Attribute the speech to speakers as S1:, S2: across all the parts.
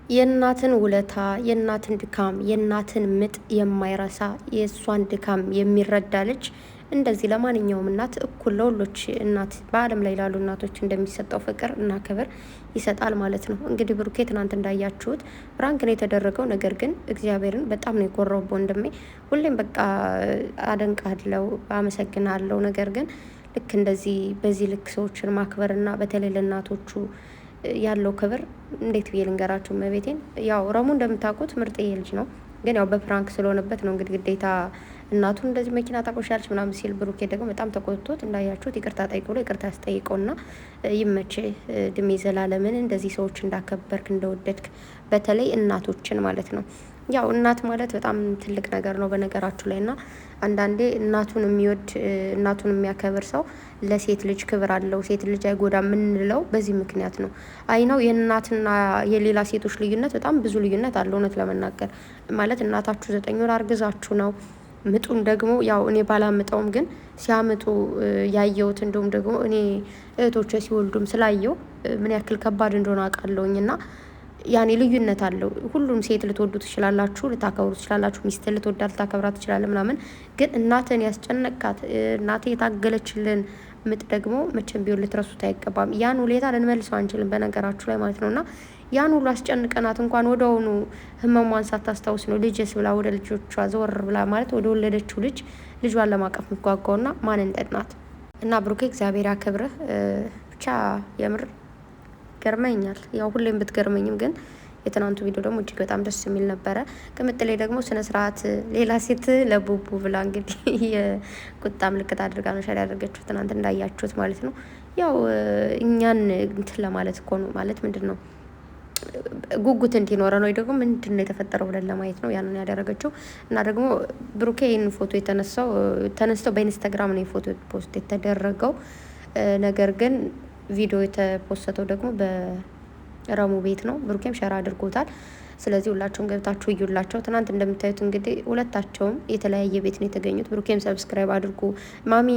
S1: የእናትን ውለታ የእናትን ድካም የእናትን ምጥ የማይረሳ የእሷን ድካም የሚረዳ ልጅ እንደዚህ ለማንኛውም እናት እኩል ለሁሎች እናት በዓለም ላይ ላሉ እናቶች እንደሚሰጠው ፍቅር እና ክብር ይሰጣል ማለት ነው። እንግዲህ ብሩኬ ትናንት እንዳያችሁት ፕራንክ ነው የተደረገው። ነገር ግን እግዚአብሔርን በጣም ነው የኮራው ወንድሜ። ሁሌም በቃ አደንቃለሁ፣ አመሰግናለሁ። ነገር ግን ልክ እንደዚህ በዚህ ልክ ሰዎችን ማክበርና በተለይ ለእናቶቹ ያለው ክብር እንዴት ብዬ ልንገራችሁ? መቤቴን ያው ረሙ እንደምታውቁት ምርጥዬ ልጅ ነው። ግን ያው በፕራንክ ስለሆነበት ነው እንግዲህ ግዴታ እናቱን እንደዚህ መኪና ታቆሻለች ምናምን ሲል ብሩኬ ደግሞ በጣም ተቆጥቶት እንዳያችሁት ይቅርታ ጠይቅ ብሎ ይቅርታ ያስጠይቀውና ይመች እድሜ ዘላለምን እንደዚህ ሰዎች እንዳከበርክ እንደወደድክ በተለይ እናቶችን ማለት ነው። ያው እናት ማለት በጣም ትልቅ ነገር ነው በነገራችሁ ላይ እና አንዳንዴ እናቱን የሚወድ እናቱን የሚያከብር ሰው ለሴት ልጅ ክብር አለው፣ ሴት ልጅ አይጎዳ የምንለው በዚህ ምክንያት ነው። አይነው የእናትና የሌላ ሴቶች ልዩነት በጣም ብዙ ልዩነት አለው። እውነት ለመናገር ማለት እናታችሁ 9 ወር አርግዛችሁ ነው ምጡን ደግሞ ያው እኔ ባላምጠውም ግን ሲያምጡ ያየሁት እንደውም ደግሞ እኔ እህቶቼ ሲወልዱም ስላየው ምን ያክል ከባድ እንደሆነ አውቃለሁኝ እና ያኔ ልዩነት አለው። ሁሉም ሴት ልትወዱ ትችላላችሁ፣ ልታከብሩ ትችላላችሁ። ሚስትን ልትወዳ ልታከብራ ትችላለ ምናምን። ግን እናትን ያስጨነቃት እናቴ የታገለችልን ምጥ ደግሞ መቼም ቢሆን ልትረሱት አይገባም። ያን ውለታ ልንመልሰው አንችልም በነገራችሁ ላይ ማለት ነው እና ያን ሁሉ አስጨንቀናት እንኳን ወደውኑ ህመሟን ሳታስታውስ ነው ልጅስ ብላ ወደ ልጆቿ ዘወር ብላ ማለት ወደ ወለደችው ልጇን ለማቀፍ የምትጓጓውና ማን እንደ እናት እና ብሩኬ እግዚአብሔር ያክብርህ። ብቻ የምር ገርመኛል። ያው ሁሌም ብትገርመኝም ግን የትናንቱ ቪዲዮ ደግሞ እጅግ በጣም ደስ የሚል ነበረ። ቅምጥሌ ደግሞ ስነ ስርዓት ሌላ ሴት ለቡቡ ብላ እንግዲህ የቁጣ ምልክት አድርጋ ነው ሸር ያደርገችው ትናንት እንዳያችሁት ማለት ነው። ያው እኛን እንትን ለማለት እኮ ነው ማለት ምንድን ነው ጉጉት እንዲኖረን ወይ ደግሞ ምንድን ነው የተፈጠረው ብለን ለማየት ነው ያንን ያደረገችው። እና ደግሞ ብሩኬ ይህን ፎቶ ተነስተው በኢንስታግራም ነው የፎቶ ፖስት የተደረገው። ነገር ግን ቪዲዮ የተፖስተው ደግሞ በረሙ ቤት ነው። ብሩኬም ሸራ አድርጎታል። ስለዚህ ሁላችሁም ገብታችሁ እዩላቸው። ትናንት እንደምታዩት እንግዲህ ሁለታቸውም የተለያየ ቤት ነው የተገኙት። ብሩኬም ሰብስክራይብ አድርጉ ማሚ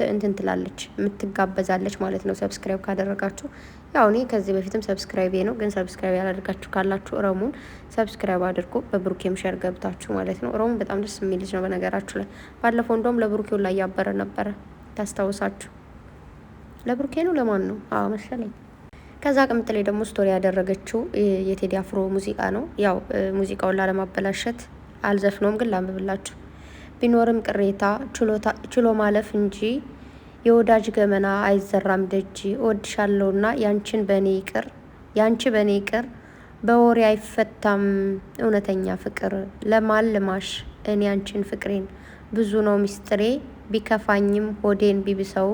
S1: እንትን ትላለች የምትጋበዛለች ማለት ነው። ሰብስክራይብ ካደረጋችሁ ያው እኔ ከዚህ በፊትም ሰብስክራይብ ነው፣ ግን ሰብስክራይብ ያላደርጋችሁ ካላችሁ ረሙን ሰብስክራይብ አድርጉ። በብሩኬም ሸር ገብታችሁ ማለት ነው። ረሙን በጣም ደስ የሚል ልጅ ነው በነገራችሁ ላይ። ባለፈው እንደውም ለብሩኬው ላይ ያበረ ነበረ ታስታውሳችሁ። ለብሩኬ ነው ለማን ነው? አዎ መሰለኝ። ከዛ ቅምጥሌ ደግሞ ስቶሪ ያደረገችው የቴዲ አፍሮ ሙዚቃ ነው። ያው ሙዚቃውን ላለማበላሸት አልዘፍነውም፣ ግን ላንብብላችሁ። ቢኖርም ቅሬታ ችሎ ማለፍ እንጂ የወዳጅ ገመና አይዘራም ደጅ። እወድሻለሁና ያንቺ በእኔ ይቅር በወሬ አይፈታም እውነተኛ ፍቅር። ለማልማሽ እኔ አንቺን ፍቅሬን ብዙ ነው ሚስጥሬ ቢከፋኝም ሆዴን ቢብሰው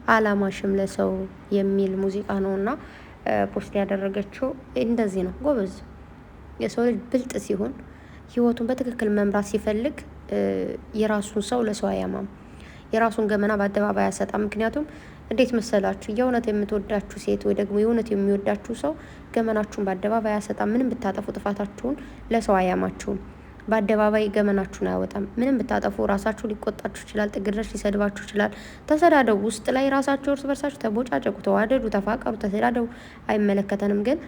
S1: አላማሽም ለሰው የሚል ሙዚቃ ነውና ፖስት ያደረገችው እንደዚህ ነው። ጎበዝ የሰው ልጅ ብልጥ ሲሆን ህይወቱን በትክክል መምራት ሲፈልግ የራሱን ሰው ለሰው አያማም፣ የራሱን ገመና በአደባባይ አያሰጣም። ምክንያቱም እንዴት መሰላችሁ? የእውነት የምትወዳችሁ ሴት ወይ ደግሞ የእውነት የሚወዳችሁ ሰው ገመናችሁን በአደባባይ አያሰጣም። ምንም ብታጠፉ ጥፋታችሁን ለሰው አያማችሁም። በአደባባይ ገመናችሁን አያወጣም። ምንም ብታጠፉ ራሳችሁ ሊቆጣችሁ ይችላል፣ ጥግ ድረስ ሊሰድባችሁ ይችላል። ተሰዳደቡ፣ ውስጥ ላይ ራሳችሁ እርስ በርሳችሁ ተቦጫጨቁ፣ ተዋደዱ፣ ተፋቀሩ፣ ተሰዳደቡ፣ አይመለከተንም። ግን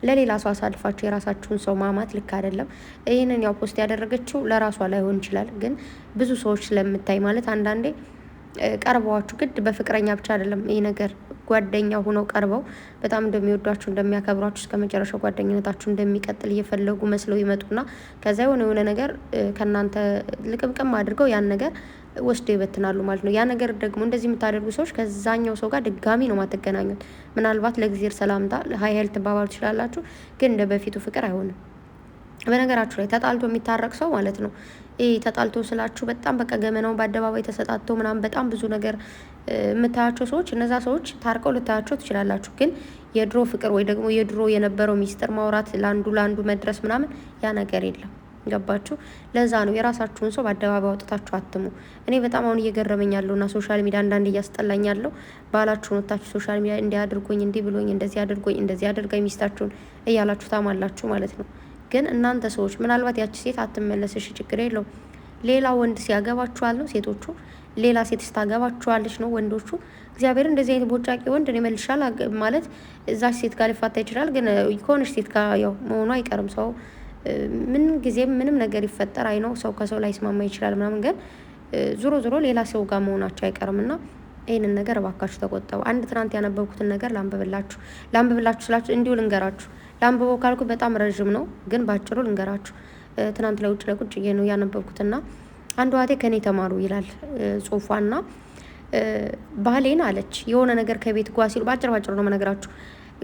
S1: ለሌላ ሰው አሳልፋችሁ የራሳችሁን ሰው ማማት ልክ አይደለም። ይህንን ያው ፖስት ያደረገችው ለራሷ ላይሆን ይችላል፣ ግን ብዙ ሰዎች ስለምታይ ማለት አንዳንዴ ቀርበዋችሁ ግድ በፍቅረኛ ብቻ አይደለም ይህ ነገር ጓደኛ ሆነው ቀርበው በጣም እንደሚወዷችሁ እንደሚያከብሯችሁ እስከ መጨረሻው ጓደኝነታችሁ እንደሚቀጥል እየፈለጉ መስለው ይመጡና ከዛ የሆነ ነገር ከእናንተ ልቅምቅም አድርገው ያን ነገር ወስደው ይበትናሉ ማለት ነው። ያ ነገር ደግሞ እንደዚህ የምታደርጉ ሰዎች ከዛኛው ሰው ጋር ድጋሚ ነው ማትገናኙት። ምናልባት ለጊዜር ሰላምታ ሀይል ትባባሉ ትችላላችሁ፣ ግን እንደ በፊቱ ፍቅር አይሆንም። በነገራችሁ ላይ ተጣልቶ የሚታረቅ ሰው ማለት ነው ተጣልቶ ስላችሁ በጣም በቃ ገመናውን በአደባባይ ተሰጣቶ ምናምን በጣም ብዙ ነገር የምታያቸው ሰዎች እነዛ ሰዎች ታርቀው ልታያቸው ትችላላችሁ። ግን የድሮ ፍቅር ወይ ደግሞ የድሮ የነበረው ሚስጥር ማውራት ለአንዱ መድረስ ምናምን ያ ነገር የለም። ገባችሁ? ለዛ ነው የራሳችሁን ሰው በአደባባይ አውጥታችሁ አትሙ። እኔ በጣም አሁን እየገረመኝ ያለውና ሶሻል ሚዲያ አንዳንድ እያስጠላኝ ያለው ባላችሁን ወጣችሁ ሶሻል ሚዲያ እንዲያድርጎኝ እንዲህ ብሎኝ እንደዚህ አድርገኝ ሚስታችሁን እያላችሁ ታማላችሁ ማለት ነው። ግን እናንተ ሰዎች ምናልባት ያቺ ሴት አትመለስሽ ችግር የለውም ሌላ ወንድ ሲያገባችኋል ነው ሴቶቹ ሌላ ሴት ስታገባችኋለች ነው ወንዶቹ። እግዚአብሔር እንደዚህ አይነት ቦጫቂ ወንድ እኔ መልሻል ማለት እዛች ሴት ጋር ሊፋታ ይችላል፣ ግን ከሆነች ሴት ጋር ያው መሆኑ አይቀርም። ሰው ምን ጊዜም ምንም ነገር ይፈጠር አይ ነው ሰው ከሰው ላይ ስማማ ይችላል ምናምን፣ ግን ዞሮ ዞሮ ሌላ ሰው ጋር መሆናቸው አይቀርም እና ይህንን ነገር እባካችሁ ተቆጠቡ። አንድ ትናንት ያነበብኩትን ነገር ላንብብላችሁ ስላችሁ እንዲሁ ልንገራችሁ። ላንብበው ካልኩ በጣም ረዥም ነው፣ ግን ባጭሩ ልንገራችሁ። ትናንት ላይ ውጭ ለቁጭ ነው ያነበብኩትና አንዷ እህቴ ከኔ ተማሩ ይላል ጽሁፏና ባህሌን አለች የሆነ ነገር ከቤት ጓ ሲሉ ባጭር ነው መነግራችሁ።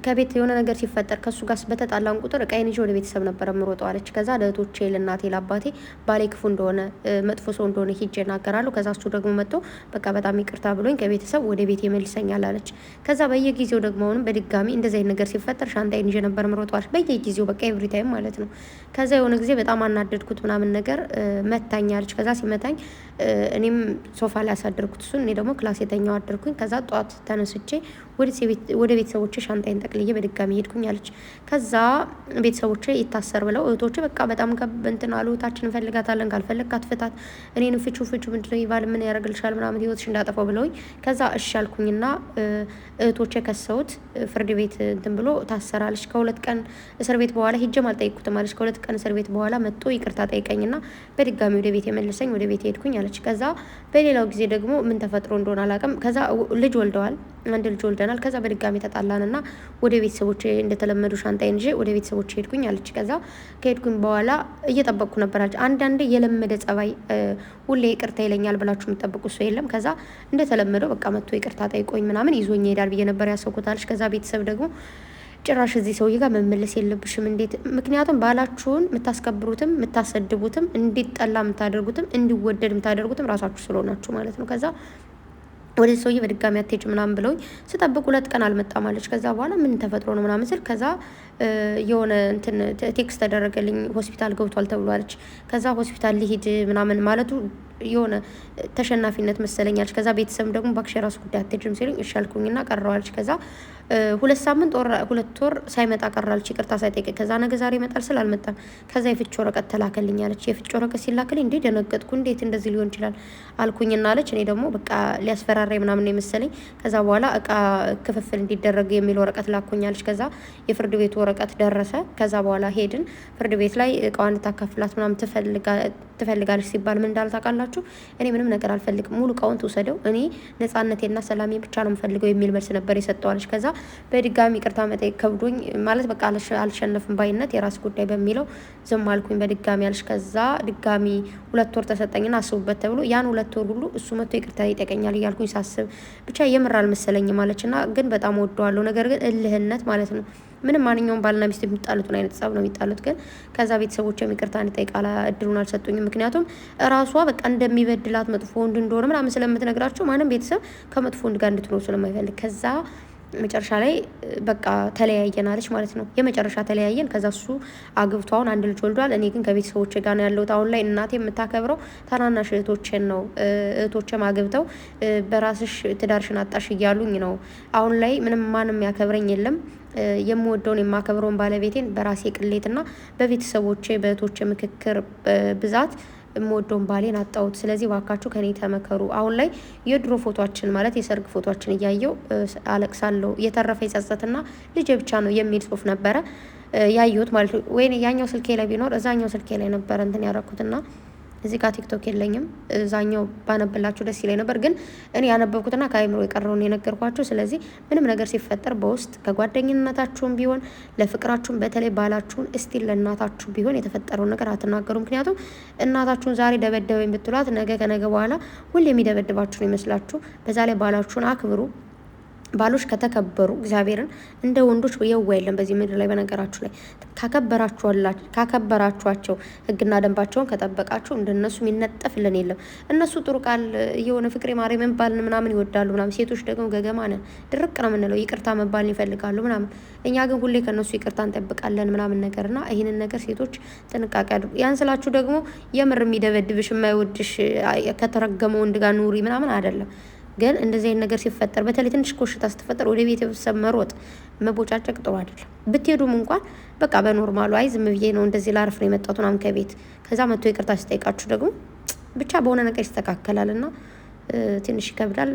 S1: ከቤት የሆነ ነገር ሲፈጠር ከሱ ጋር በተጣላን ቁጥር እቃዬን ይዤ ወደ ቤተሰብ ነበር የምሮጠው አለች። ከዛ ለእህቶቼ፣ ለእናቴ፣ ለአባቴ ባሌ ክፉ እንደሆነ መጥፎ ሰው እንደሆነ ሂጄ እናገራለሁ። ከዛ እሱ ደግሞ መጥቶ በቃ በጣም ይቅርታ ብሎኝ ከቤተሰብ ወደ ቤት ይመልሰኛል አለች። ከዛ በየጊዜው ደግሞ አሁንም በድጋሚ እንደዚህ አይነት ነገር ሲፈጠር ሻንጣዬን ይዤ ነበር የምሮጠው አለች። በየጊዜው በቃ ኤቭሪ ታይም ማለት ነው። ከዛ የሆነ ጊዜ በጣም አናደድኩት ምናምን ነገር መታኝ አለች። ከዛ ሲመታኝ እኔም ሶፋ ላይ ያሳደርኩት እሱን፣ እኔ ደግሞ ክላስ የተኛው አደርኩኝ። ከዛ ጠዋት ተነስቼ ወደ ቤተሰቦቼ ሻንጣዬን ጠቅልዬ በድጋሚ ሄድኩኝ አለች። ከዛ ቤተሰቦቼ ይታሰር ብለው እህቶቼ በቃ በጣም እንትን አሉ። እህታችን እንፈልጋታለን፣ ካልፈለግካት ፍታት፣ እኔንም ፍቹ ምንድነው ይባል ምን ያደርግልሻል ምናምን ህይወትሽ እንዳጠፋው ብለውኝ ከዛ እሺ አልኩኝና እህቶቼ ከሰውት ፍርድ ቤት እንትን ብሎ ታሰራለች። ከ2 ቀን እስር ቤት በኋላ ሂጄም አልጠይቁትም አለች። ከ2 ቀን እስር ቤት በኋላ መጥቶ ይቅርታ ጠይቀኝና በድጋሚ ወደ ቤት የመለሰኝ፣ ወደ ቤት ሄድኩኝ አለች። ከዛ በሌላው ጊዜ ደግሞ ምን ተፈጥሮ እንደሆነ አላውቅም። ከዛ ልጅ ወልደዋል፣ አንድ ልጅ ወልደናል። ከዛ በድጋሚ ተጣላንና ወደ ቤተሰቦቼ እንደተለመዱ ሻንጣዬን ይዤ ወደ ቤተሰቦቼ ሄድኩኝ አለች። ከዛ ከሄድኩኝ በኋላ እየጠበቅኩ ነበር አለች። አንዳንዴ የለመደ ጸባይ ሁሌ ይቅርታ ይለኛል ብላችሁ የምጠብቁ ሰው የለም። ከዛ እንደተለመደው በቃ መጥቶ ይቅርታ ጠይቆኝ ምናምን ይዞኝ ይሄዳል ብዬ ነበር ያሰብኩት አለች። ከዛ ቤተሰብ ደግሞ ጭራሽ እዚህ ሰውዬ ጋር መመለስ የለብሽም እንዴት፣ ምክንያቱም ባላችሁን የምታስከብሩትም የምታሰድቡትም እንዲጠላ የምታደርጉትም እንዲወደድ የምታደርጉትም ራሳችሁ ስለሆናችሁ ማለት ነው። ከዛ ወደ ሰውዬ በድጋሚ አትሄጂም ምናምን ብለውኝ ስጠብቅ 2 ቀን አልመጣም አለች። ከዛ በኋላ ምን ተፈጥሮ ነው ምናምን ስል ከዛ የሆነ እንትን ቴክስት ተደረገልኝ ሆስፒታል ገብቷል ተብሏለች። ከዛ ሆስፒታል ሊሄድ ምናምን ማለቱ የሆነ ተሸናፊነት መሰለኛለች። ከዛ ቤተሰብ ደግሞ እባክሽ የራሱ ጉዳይ አትሄጂም ሲሉኝ እሺ አልኩኝና ቀረዋለች። ከዛ 2 ሳምንት 2 ወር ሳይመጣ ቀራለች ይቅርታ ሳይጠይቀኝ። ከዛ ነገ ዛሬ ይመጣል ስል አልመጣም። ከዛ የፍች ወረቀት ተላከልኝ አለች። የፍች ወረቀት ሲላክልኝ እንዴ ደነገጥኩ፣ እንዴት እንደዚህ ሊሆን ይችላል አልኩኝና አለች። እኔ ደግሞ በቃ ሊያስፈራራኝ ምናምን ነው የመሰለኝ። ከዛ በኋላ እቃ ክፍፍል እንዲደረግ የሚል ወረቀት ላኩኛለች። ከዛ የፍርድ ቤቱ ወረቀት ደረሰ። ከዛ በኋላ ሄድን ፍርድ ቤት ላይ እቃዋን እንድታካፍላት ምናምን ትፈልጋለች ሲባል ምን እንዳለ ታውቃላችሁ? እኔ ምንም ነገር አልፈልግም፣ ሙሉ እቃውን ትውሰደው፣ እኔ ነጻነቴና ሰላሜ ብቻ ነው የምፈልገው የሚል መልስ ነበር የሰጠዋለች። ከዛ በድጋሚ ይቅርታ መጠየቅ ከብዶኝ ማለት በቃ አልሸነፍም ባይነት የራስ ጉዳይ በሚለው ዝም አልኩኝ በድጋሚ አለች። ከዛ ድጋሚ 2 ወር ተሰጠኝና አስቡበት ተብሎ ያን 2 ወር ሁሉ እሱ መጥቶ ይቅርታ ይጠይቀኛል እያልኩኝ ሳስብ ብቻ የምር አልመሰለኝም አለችና ግን በጣም ወደዋለሁ። ነገር ግን እልህነት ማለት ነው። ምንም ማንኛውም ባልና ሚስት የሚጣሉትን አይነት ጸብ ነው የሚጣሉት። ግን ከዛ ቤተሰቦች ይቅርታ እንድጠይቅ እድሉን አልሰጡኝም። ምክንያቱም እራሷ በቃ እንደሚበድላት መጥፎ ወንድ እንደሆነ ምናምን ስለምትነግራቸው ማንም ቤተሰብ ከመጥፎ ወንድ ጋር እንድትኖር ስለማይፈልግ ከዛ መጨረሻ ላይ በቃ ተለያየን አለች ማለት ነው። የመጨረሻ ተለያየን። ከዛ እሱ አግብቶ አሁን 1 ልጅ ወልዷል። እኔ ግን ከቤተሰቦቼ ጋር ነው ያለሁት አሁን ላይ። እናቴ የምታከብረው ታናናሽ እህቶቼን ነው። እህቶቼም አግብተው በራስሽ ትዳርሽን አጣሽ እያሉኝ ነው አሁን ላይ። ምንም ማንም ያከብረኝ የለም። የምወደውን የማከብረውን ባለቤቴን በራሴ ቅሌትና በቤተሰቦቼ በእህቶቼ ምክክር ብዛት የምወደውን ባሌን አጣሁት። ስለዚህ ባካችሁ ከኔ ተመከሩ። አሁን ላይ የድሮ ፎቶችን ማለት የሰርግ ፎቶችን እያየው አለቅሳለሁ። የተረፈ ጸጸትና ልጄ ብቻ ነው የሚል ጽሁፍ ነበረ ያየሁት ማለት ነው። ወይ ያኛው ስልኬ ላይ ቢኖር እዛኛው ስልኬ ላይ ነበረ እንትን ያደረኩትና እዚህ ጋር ቲክቶክ የለኝም። እዛኛው ባነብላችሁ ደስ ይለኝ ነበር፣ ግን እኔ ያነበብኩትና ከአይምሮ የቀረውን የነገርኳችሁ። ስለዚህ ምንም ነገር ሲፈጠር በውስጥ ከጓደኝነታችሁም ቢሆን ለፍቅራችሁም፣ በተለይ ባላችሁን እስቲል ለእናታችሁ ቢሆን የተፈጠረውን ነገር አትናገሩ። ምክንያቱም እናታችሁን ዛሬ ደበደበኝ ብትሏት ነገ ከነገ በኋላ ሁሌ የሚደበድባችሁ ነው ይመስላችሁ። በዛ ላይ ባላችሁን አክብሩ። ባሎች ከተከበሩ እግዚአብሔርን እንደ ወንዶች የዋ የለም በዚህ ምድር ላይ። በነገራችሁ ላይ ካከበራችኋቸው ሕግና ደንባቸውን ከጠበቃችሁ እንደነሱ የሚነጠፍልን የለም። እነሱ ጥሩ ቃል የሆነ ፍቅሬ ማርያም መባል ምናምን ይወዳሉ ምናምን። ሴቶች ደግሞ ገገማ ነን፣ ድርቅ ነው የምንለው፣ ይቅርታ መባልን ይፈልጋሉ ምናምን። እኛ ግን ሁሌ ከነሱ ይቅርታ እንጠብቃለን ምናምን ነገርና ይህንን ነገር ሴቶች ጥንቃቄ አድርጉ። ያን ስላችሁ ደግሞ የምር የሚደበድብሽ የማይወድሽ ከተረገመ ወንድ ጋር ኑሪ ምናምን አይደለም። ግን እንደዚህ አይነት ነገር ሲፈጠር በተለይ ትንሽ ኮሽታ ስትፈጠር ወደ ቤተሰብ መሮጥ መቦጫጨቅ ጥሩ አይደለም። ብትሄዱም እንኳን በቃ በኖርማሉ አይ ዝም ብዬ ነው እንደዚህ ላርፍ ነው የመጣሁት ምናምን ከቤት ከዛ መጥቶ ይቅርታ ሲጠይቃችሁ ደግሞ ብቻ በሆነ ነገር ይስተካከላልና ትንሽ ይከብዳል።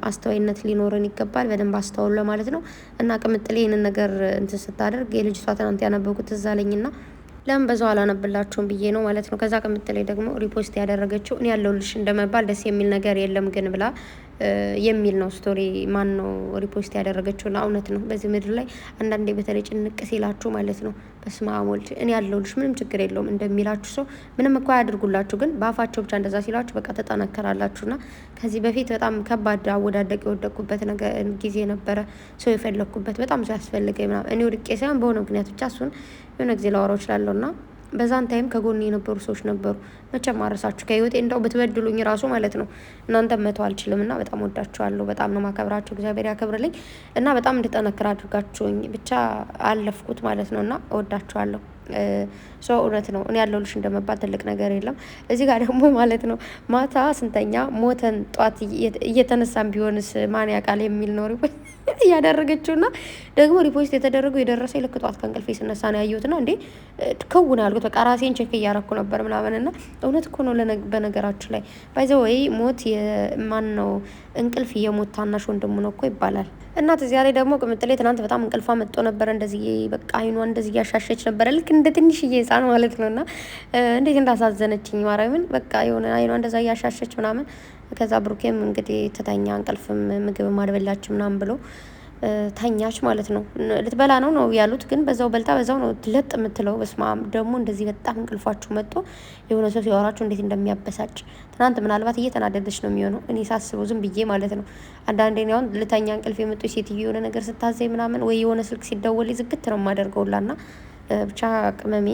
S1: አስተዋይነት ሊኖረን ይገባል። በደንብ አስተውሉ ለማለት ነው። እና ቅምጥሌ ይህንን ነገር እንትን ስታደርግ የልጅቷ ትናንት ያነበብኩት እዛ አለኝና ለምን በዛው አላነብላችሁም ብዬ ነው ማለት ነው። ከዛ ቅምጥሌ ደግሞ ሪፖስት ያደረገችው እኔ ያለሁልሽ እንደመባል ደስ የሚል ነገር የለም ግን ብላ የሚል ነው ስቶሪ ማን ነው ሪፖስት ያደረገችው። ና እውነት ነው። በዚህ ምድር ላይ አንዳንዴ በተለይ ጭንቅ ሲላችሁ ማለት ነው በስመ አብ ወልድ እኔ ያለሁልሽ ምንም ችግር የለውም እንደሚላችሁ ሰው ምንም እኮ ያድርጉላችሁ፣ ግን በአፋቸው ብቻ እንደዛ ሲላችሁ በቃ ተጠናከራላችሁና ከዚህ በፊት በጣም ከባድ አወዳደቅ የወደቅኩበት ነገር ጊዜ ነበረ። ሰው የፈለግኩበት በጣም ሰው ያስፈልገኝ ምናምን እኔ ወድቄ ሳይሆን በሆነ ምክንያት ብቻ እሱን የሆነ ጊዜ ላወራው እችላለሁ። ና በዛን ታይም ከጎን የነበሩ ሰዎች ነበሩ። መቼም ማረሳችሁ ከህይወቴ እንደው ብትበድሉኝ ራሱ ማለት ነው እናንተ መተው አልችልም። እና በጣም ወዳችኋለሁ። በጣም ነው ማከብራችሁ። እግዚአብሔር ያከብርልኝ እና በጣም እንድጠነክር አድርጋችሁኝ ብቻ አለፍኩት ማለት ነው። እና ወዳችኋለሁ። ሰው እውነት ነው። እኔ ያለሁልሽ እንደመባል ትልቅ ነገር የለም። እዚህ ጋር ደግሞ ማለት ነው ማታ ስንተኛ ሞተን ጧት እየተነሳን ቢሆንስ ማን ያውቃል የሚል ነው ሪፖርት እያደረገችውና ደግሞ ሪፖርት የተደረገው የደረሰ ልክ ጧት ከእንቅልፌ ስነሳ ነው ያየሁትና እንዴ ከውን ያልኩት በቃ ራሴን ቼክ እያረኩ ነበር ምናምንና እውነት እኮ ነው። በነገራችሁ ላይ ባይዘው ወይ ሞት የማን ነው እንቅልፍ የሞት ታናሽ ወንድሙ ነው እኮ ይባላል። እናት እዚያ ላይ ደግሞ ቅምጥሌ ትናንት በጣም እንቅልፏ መጥቶ ነበር። እንደዚህ በቃ አይኗ እንደዚህ እያሻሸች ነበረ ልክ እንደ ትንሽዬ ህፃን ማለት ነውና እንዴት እንዳሳዘነችኝ ማርያምን። በቃ የሆነ አይኗ እንደዛ እያሻሸች ምናምን ከዛ ብሩኬም እንግዲህ ትተኛ እንቅልፍም ምግብ ማድበላች ምናምን ብሎ ተኛች ማለት ነው። ልትበላ ነው ያሉት፣ ግን በዛው በልታ በዛው ነው ትለጥ የምትለው። በስማም ደግሞ እንደዚህ በጣም እንቅልፋችሁ መጥቶ የሆነ ሰው ሲያወራችሁ እንዴት እንደሚያበሳጭ። ትናንት ምናልባት እየተናደደች ነው የሚሆነው እኔ ሳስበው ዝም ብዬ ማለት ነው። አንዳንዴ አሁን ልተኛ እንቅልፍ የመጡ ሴትዮ የሆነ ነገር ስታዘኝ ምናምን ወይ የሆነ ስልክ ሲደወል ዝግት ነው የማደርገውላና ብቻ ቅመሜ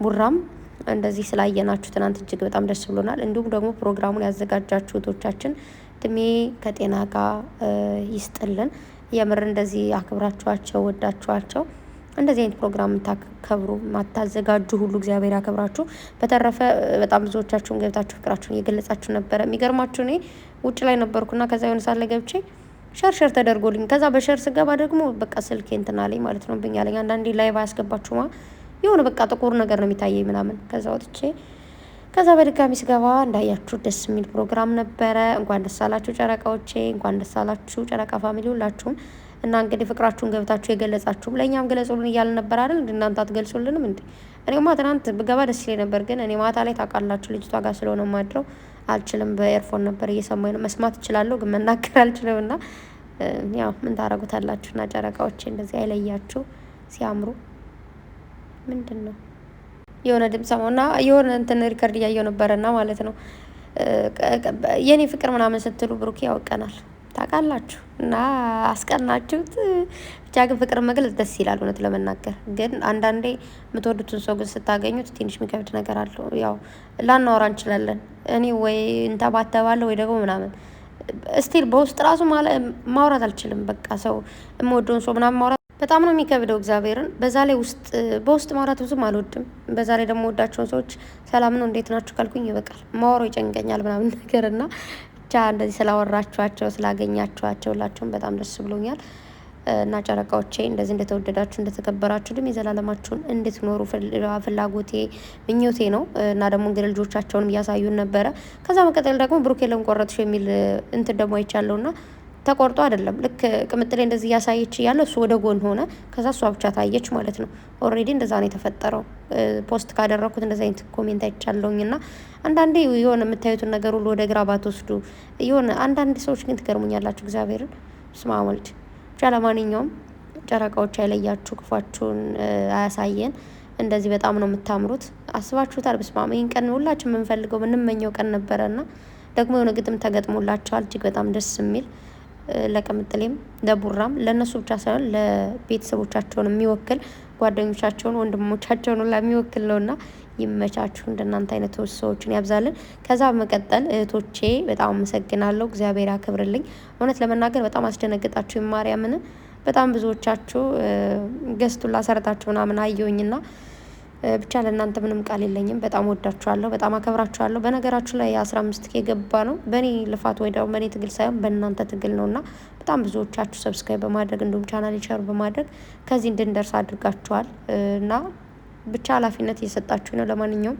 S1: ቡራም እንደዚህ ስላየናችሁ ትናንት እጅግ በጣም ደስ ብሎናል። እንዲሁም ደግሞ ፕሮግራሙን ያዘጋጃችሁ እህቶቻችን እድሜ ከጤና ጋር ይስጥልን። የምር እንደዚህ አክብራችኋቸው ወዳችኋቸው እንደዚህ አይነት ፕሮግራም የምታከብሩ ማታዘጋጁ ሁሉ እግዚአብሔር ያከብራችሁ። በተረፈ በጣም ብዙዎቻችሁን ገብታችሁ ፍቅራችሁን እየገለጻችሁ ነበረ። የሚገርማችሁ እኔ ውጭ ላይ ነበርኩና ከዛ የሆነ ሳለ ገብቼ ሸርሸር ተደርጎልኝ ከዛ በሸር ስገባ ደግሞ በቃ ስልኬ እንትን አለኝ ማለት ነው ብኛለኝ። አንዳንዴ ላይቭ አያስገባችሁማ የሆነ በቃ ጥቁር ነገር ነው የሚታየኝ ምናምን። ከዛ ወጥቼ ከዛ በድጋሚ ስገባ እንዳያችሁ ደስ የሚል ፕሮግራም ነበረ። እንኳን ደስ አላችሁ ጨረቃዎቼ፣ እንኳን ደስ አላችሁ ጨረቃ ፋሚሊ ሁላችሁም። እና እንግዲህ ፍቅራችሁን ገብታችሁ የገለጻችሁም ለእኛም ገለጹልን እያልን ነበር አይደል? እናንተ አትገልጹልንም እንዴ? እኔማ ትናንት ብገባ ደስ ይለኝ ነበር፣ ግን እኔ ማታ ላይ ታውቃላችሁ ልጅቷ ጋር ስለሆነ ማድረው አልችልም። በኤርፎን ነበር እየሰማኝ ነው። መስማት እችላለሁ ግን መናገር አልችልም። እና ያው ምን ታረጉታላችሁ። እና ጨረቃዎቼ እንደዚህ አይለያችሁ ሲያምሩ። ምንድን ነው የሆነ ድምፅ ሰማውና የሆነ እንትን ሪከርድ እያየው ነበረና ማለት ነው የኔ ፍቅር ምናምን ስትሉ ብሩኬ ያውቀናል ታውቃላችሁ። እና አስቀናችሁት። ብቻ ግን ፍቅር መግለጽ ደስ ይላል እውነት ለመናገር። ግን አንዳንዴ የምትወዱትን ሰው ግን ስታገኙት ትንሽ የሚከብድ ነገር አለው። ያው ላናወራ እንችላለን። እኔ ወይ እንተባተባለሁ ወይ ደግሞ ምናምን ስቲል በውስጥ ራሱ ማውራት አልችልም። በቃ ሰው የምወደውን ሰው ምናምን ማውራት በጣም ነው የሚከብደው እግዚአብሔርን። በዛ ላይ በውስጥ ማውራት ብዙም አልወድም። በዛ ላይ ደግሞ ወዳቸውን ሰዎች ሰላም ነው እንዴት ናችሁ ካልኩኝ ይበቃል፣ ማወራው ይጨንቀኛል ምናምን ነገር እና ብቻ እንደዚህ ስላወራችኋቸው ስላገኛችኋቸው ሁላችሁም በጣም ደስ ብሎኛል። እና ጨረቃዎቼ እንደዚህ እንደተወደዳችሁ እንደተከበራችሁ ድም የዘላለማችሁን እንድትኖሩ ፍላጎቴ ምኞቴ ነው። እና ደግሞ እንግዲህ ልጆቻቸውንም እያሳዩን ነበረ። ከዛ መቀጠል ደግሞ ብሩኬ ለምን ቆረጥሽ የሚል እንትን ደግሞ አይቻለሁና ተቆርጦ አይደለም ልክ ቅምጥሌ እንደዚህ እያሳየች እያለ እሱ ወደ ጎን ሆነ። ከዛ እሷ ብቻ ታየች ማለት ነው። ኦልሬዲ እንደዛ ነው የተፈጠረው። ፖስት ካደረኩት እንደዚህ አይነት ኮሜንት አይቻለሁኝ። እና አንዳንዴ የሆነ የምታዩትን ነገር ሁሉ ወደ ግራ ባትወስዱ የሆነ አንዳንድ ሰዎች ግን ትገርሙኛላችሁ እግዚአብሔርን ስማ ወልድ። ብቻ ለማንኛውም ጨረቃዎች አይለያችሁ፣ ክፏችሁን አያሳየን። እንደዚህ በጣም ነው የምታምሩት። አስባችሁታል? በስመ አብ ይህን ቀን ሁላችን የምንፈልገው የምንመኘው ቀን ነበረና ደግሞ የሆነ ግጥም ተገጥሞላቸዋል እጅግ በጣም ደስ የሚል ለቅምጥሌም ለቡራም ለእነሱ ብቻ ሳይሆን ለቤተሰቦቻቸውን የሚወክል ጓደኞቻቸውን ወንድሞቻቸውን ሁላ የሚወክል ነውና ይመቻችሁ። እንደናንተ አይነት ሰዎችን ያብዛልን። ከዛ በመቀጠል እህቶቼ በጣም አመሰግናለሁ። እግዚአብሔር ያክብርልኝ። እውነት ለመናገር በጣም አስደነግጣችሁ ማርያምን። በጣም ብዙዎቻችሁ ገስቱላ ሰርታችሁ ምናምን አየሁኝና ብቻ ለእናንተ ምንም ቃል የለኝም። በጣም ወዳችኋለሁ፣ በጣም አከብራችኋለሁ። በነገራችሁ ላይ 15 የገባ ነው በእኔ ልፋት ወይ ደግሞ በእኔ ትግል ሳይሆን በእናንተ ትግል ነውና በጣም ብዙዎቻችሁ ሰብስክራይብ በማድረግ እንዲሁም ቻናል ሼር በማድረግ ከዚህ እንድንደርስ አድርጋችኋል እና ብቻ ኃላፊነት እየሰጣችሁ ነው። ለማንኛውም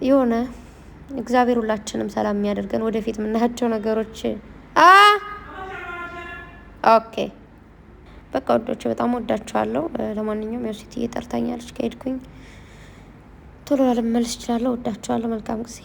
S1: የሆነ እግዚአብሔር ሁላችንም ሰላም የሚያደርገን ወደፊት የምናያቸው ነገሮች ኦኬ በቃ ወዶች በጣም ወዳችኋለሁ። ለማንኛውም ያው ሴትዬ ጠርታኛለች ከሄድኩኝ ቶሎ ልመለስ እችላለሁ። ወዳችኋለሁ። መልካም ጊዜ